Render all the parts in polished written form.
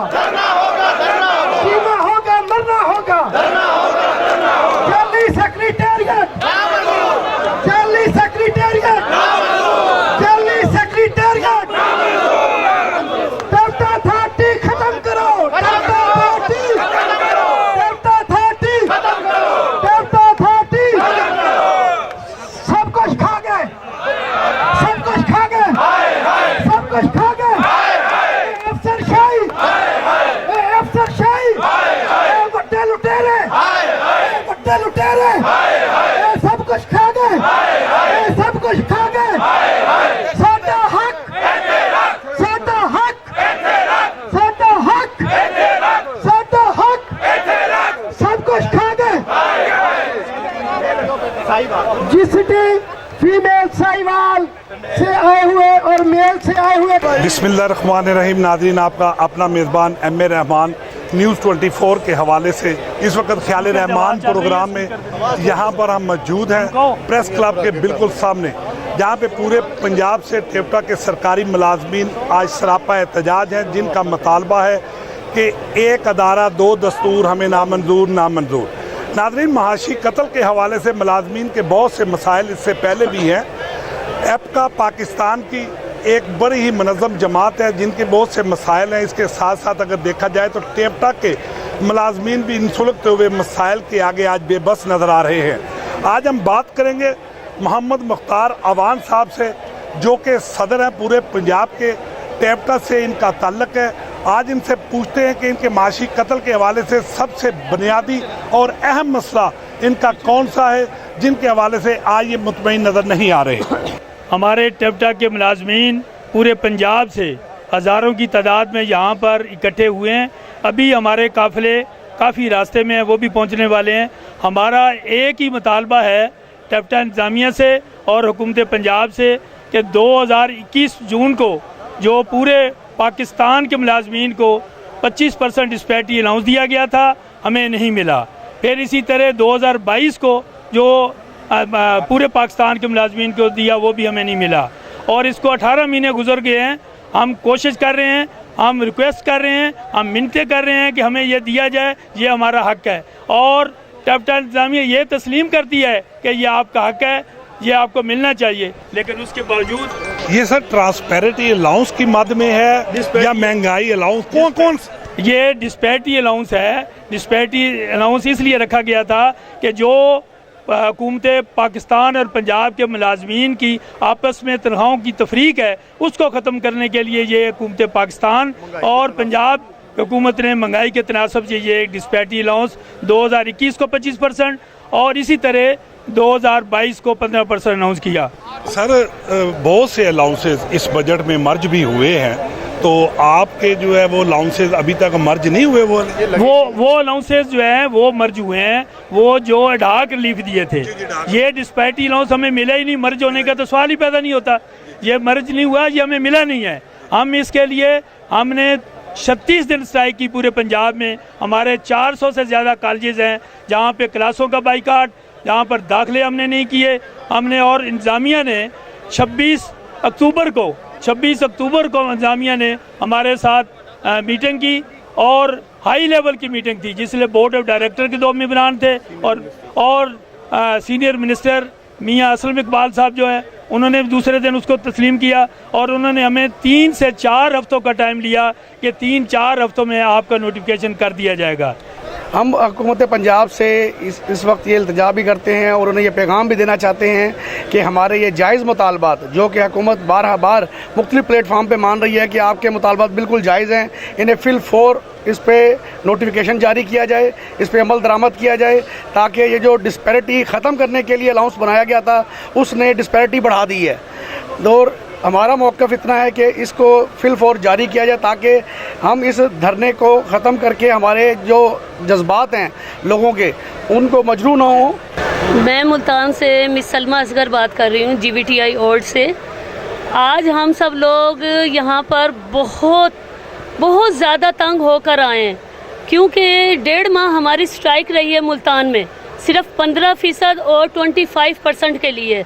जीना होगा मरना होगा, Delhi secretariat, Delhi secretariat, Delhi secretariat, delta authority खत्म करो, delta authority, delta authority, delta authority, सब कुछ खा गए, सब कुछ खा गए, सब कुछ खा गए, अफसरशाही, अफसरशाही, बट्टे लुटेरे, बट्टे लुटेरे, सब कुछ खा गए, सब कुछ खा गए, साडा हक, साडा हक, साडा हक, साडा हक, सब कुछ खा गए। जिसने फीमेल साहिवाल से आए हुए और मेल से आए हुए। बिस्मिल्लाहिर्रहमानिर्रहीम। नाज़रीन, आपका अपना मेज़बान एम.ए. रहमान न्यूज़ 24 के हवाले से इस वक्त ख्याल रहमान प्रोग्राम में यहाँ पर हम मौजूद हैं, प्रेस क्लब के बिल्कुल सामने, जहाँ पे पूरे पंजाब से टेप्टा के सरकारी मुलाजमीन आज सरापा एहतजाज हैं, जिनका मुतालबा है कि एक अदारा दो दस्तूर हमें नामंजूर नामंजूर। नाज़रीन, महाशी कत्ल के हवाले से मुलाजमीन के बहुत से मसाइल इससे पहले भी हैं। एपका पाकिस्तान की एक बड़ी ही मनज़्ज़म जमात है जिनके बहुत से मसाइल हैं। इसके साथ साथ अगर देखा जाए तो टेप्टा के मुलाजमीन भी इन सुलगते हुए मसाइल के आगे आज बेबस नज़र आ रहे हैं। आज हम बात करेंगे मोहम्मद मुख्तार अवान साहब से, जो कि सदर हैं पूरे पंजाब के, टेप्टा से इनका ताल्लुक़ है। आज इनसे पूछते हैं कि इनके माशी कत्ल के हवाले से सबसे बुनियादी और अहम मसला इनका कौन सा है, जिनके हवाले से आज ये मुतमईन नज़र नहीं आ रहे। हमारे टेप्टा के मुलाजमीन पूरे पंजाब से हज़ारों की तादाद में यहाँ पर इकट्ठे हुए हैं। अभी हमारे काफ़िले काफ़ी रास्ते में हैं, वो भी पहुँचने वाले हैं। हमारा एक ही मुतालबा है टेप्टा इंतज़ामिया से और हुकूमत पंजाब से कि 2021 जून को जो पूरे पाकिस्तान के मुलाजमीन को 25% डिस्पैरिटी अलाउंस दिया गया था, हमें नहीं मिला। फिर इसी तरह 2022 को जो पूरे पाकिस्तान के मुलाजमीन को दिया, वो भी हमें नहीं मिला। और इसको 18 महीने गुजर गए हैं। हम कोशिश कर रहे हैं, हम रिक्वेस्ट कर रहे हैं, हम मिन्नतें कर रहे हैं कि हमें ये दिया जाए, ये हमारा हक है। और टेप्टा इंतज़ामिया ये तस्लीम करती है कि ये आपका हक है, ये आपको मिलना चाहिए, लेकिन उसके बावजूद ये सर ट्रांसपेरेंटी अलाउंस की मद में है या महंगाई अलाउंस, कौन कौन? ये डिस्पैरिटी अलाउंस है। डिस्पैरिटी अलाउंस इसलिए रखा गया था कि जो हुकूमत पाकिस्तान और पंजाब के मुलाजमीन की आपस में तनख्वाहों की तफरीक है, उसको ख़त्म करने के लिए ये हुकूमत पाकिस्तान और पंजाब हुकूमत ने महंगाई के तनासब से ये डिस्पैरिटी अलाउंस 2021 को 25% और इसी तरह 2022 को 15% अनाउंस किया। सर, बहुत से अलाउंसेस इस बजट में मर्ज भी हुए हैं, तो आपके जो है वो अलाउंसेस अभी तक मर्ज नहीं हुए? वो अलाउंसेस जो है वो मर्ज हुए हैं, वो जो एडहाक रिलीफ दिए थे। ये डिस्पैरिटी अलाउंस हमें मिला ही नहीं। मर्ज होने का तो सवाल ही पैदा नहीं होता। ये मर्ज नहीं हुआ, ये हमें मिला नहीं है। हम इसके लिए हमने 36 दिन स्ट्राइक की पूरे पंजाब में। हमारे 400 से ज़्यादा कॉलेजेस हैं जहाँ पे क्लासों का बाइकाट, जहाँ पर दाखिले हमने नहीं किए हमने। और इंतज़ामिया ने 26 अक्टूबर को इंतज़ामिया ने हमारे साथ मीटिंग की और हाई लेवल की मीटिंग थी, जिसमें बोर्ड ऑफ डायरेक्टर के 2 मेंबरान थे और सीनियर मिनिस्टर मियाँ असलम इकबाल साहब जो है, उन्होंने दूसरे दिन उसको तस्लीम किया और उन्होंने हमें 3 से 4 हफ्तों का टाइम लिया कि 3-4 हफ्तों में आपका नोटिफिकेशन कर दिया जाएगा। हम हुकूमत पंजाब से इस वक्त ये इल्तिजा भी करते हैं और उन्हें ये पैगाम भी देना चाहते हैं कि हमारे ये जायज़ मुतालबात, जो कि हुकूमत बार मुख्तलिफ प्लेटफार्म पे मान रही है कि आपके मुतालबात बिल्कुल जायज़ हैं, इन्हें फिल फोर इस पर नोटिफिकेशन जारी किया जाए, इस पर अमल दरामद किया जाए, ताकि ये जो डिस्पैरिटी ख़त्म करने के लिए अलाउंस बनाया गया था उसने डिस्पैरिटी बढ़ा दी है। और हमारा मौक़िफ़ इतना है कि इसको फिल फोर जारी किया जाए ताकि हम इस धरने को ख़त्म करके हमारे जो जज्बात हैं लोगों के, उनको मजरू ना हो। मैं मुल्तान से मिस सलमा असगर बात कर रही हूँ, GVTI ओल्ड से। आज हम सब लोग यहाँ पर बहुत ज़्यादा तंग होकर आए हैं, क्योंकि 1.5 माह हमारी स्ट्राइक रही है मुल्तान में, सिर्फ 15% और 25% के लिए।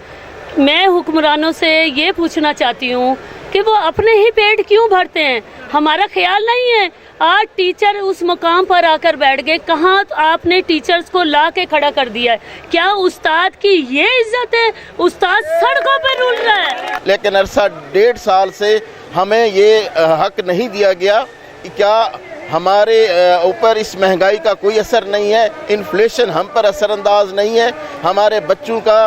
मैं हुक्मरानों से ये पूछना चाहती हूँ कि वो अपने ही पेट क्यों भरते हैं, हमारा ख्याल नहीं है। आज टीचर उस मुकाम पर आकर बैठ गए, कहाँ तो आपने टीचर्स को ला के खड़ा कर दिया है। क्या उस्ताद की ये इज्जत है? उस्ताद सड़कों पर रुल रहा है। लेकिन अरसा 1.5 साल से हमें ये हक नहीं दिया गया कि क्या हमारे ऊपर इस महंगाई का कोई असर नहीं है, इन्फ्लेशन हम पर असरअंदाज नहीं है, हमारे बच्चों का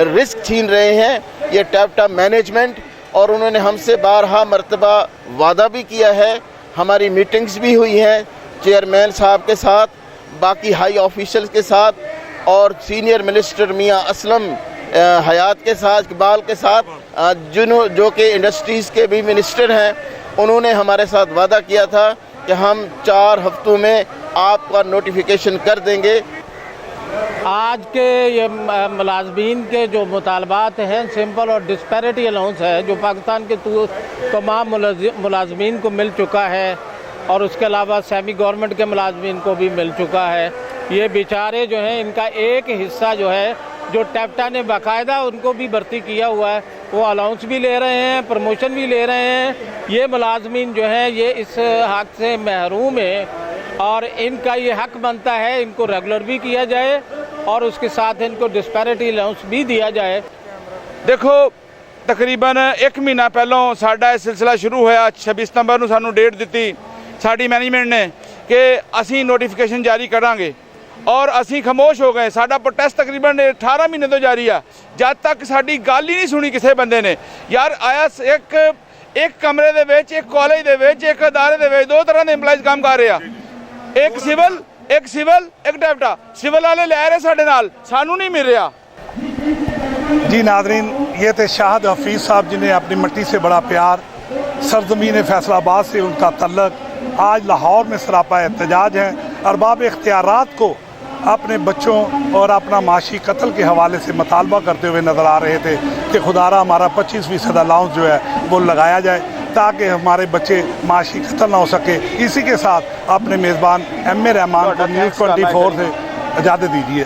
रिस्क छीन रहे हैं ये टैप्टा मैनेजमेंट। और उन्होंने हमसे बारहा मरतबा वादा भी किया है, हमारी मीटिंग्स भी हुई हैं चेयरमैन साहब के साथ, बाकी हाई ऑफिशियल्स के साथ और सीनियर मिनिस्टर मियां असलम हयात के साथ, इकबाल के साथ, जो कि इंडस्ट्रीज़ के भी मिनिस्टर हैं। उन्होंने हमारे साथ वादा किया था कि हम 4 हफ्तों में आपका नोटिफिकेशन कर देंगे। आज के ये मुलाजमीन के जो मुतालबात हैं सिंपल और डिस्पैरिटी अलाउंस है जो पाकिस्तान के तमाम मुलाजमीन को मिल चुका है और उसके अलावा सेमी गवर्नमेंट के मुलाजमीन को भी मिल चुका है। ये बेचारे जो हैं इनका एक हिस्सा जो है जो टैप्टा ने बाकायदा उनको भी भर्ती किया हुआ है, वो अलाउंस भी ले रहे हैं, प्रमोशन भी ले रहे हैं। ये मुलाजमीन जो हैं ये इस हक से महरूम है और इनका ये हक बनता है इनको रेगुलर भी किया जाए और उसके साथ इनको डिस्पैरिटी अलाउंस भी दिया जाए। देखो तकरीबन 1 महीना पहलों साडा ਇਹ सिलसिला शुरू होया, 26 ਸਤੰਬਰ ਨੂੰ ਸਾਨੂੰ डेट ਦਿੱਤੀ ਸਾਡੀ मैनेजमेंट ने कि ਅਸੀਂ नोटिफिकेशन जारी करांगे और ਅਸੀਂ खामोश हो गए। साडा प्रोटेस्ट तकरीबन 18 महीने तो जारी है, जब तक साडी गल ही नहीं सुनी किसी बंदे ने। यार आया एक कमरे ਦੇ ਵਿੱਚ एक कॉलेज ਦੇ ਵਿੱਚ एक अदारे ਦੇ ਵਿੱਚ 2 तरह ਦੇ एम्पलॉइज काम कर रहे हैं, एक सिविल एक टैप्टा। सिविल वाले लै रहे साडे नाल, सानू नहीं मिल रहा। जी नादरीन, ये थे शाहिद हफीज़ साहब जिन्हें अपनी मिट्टी से बड़ा प्यार, सरजमीन फैसलाबाद से उनका तल्लक। आज लाहौर में सरापा एहतजाज है, अरबाब इख्तियारात को अपने बच्चों और अपना माशी कत्ल के हवाले से मुतालबा करते हुए नज़र आ रहे थे कि खुदारा हमारा 25% अलाउंस जो है वो लगाया जाए ताकि हमारे बच्चे माशी कत्ल ना हो सके। इसी के साथ अपने मेज़बान एम ए रहमान को न्यूज़ 24 से इजाज़त दीजिए।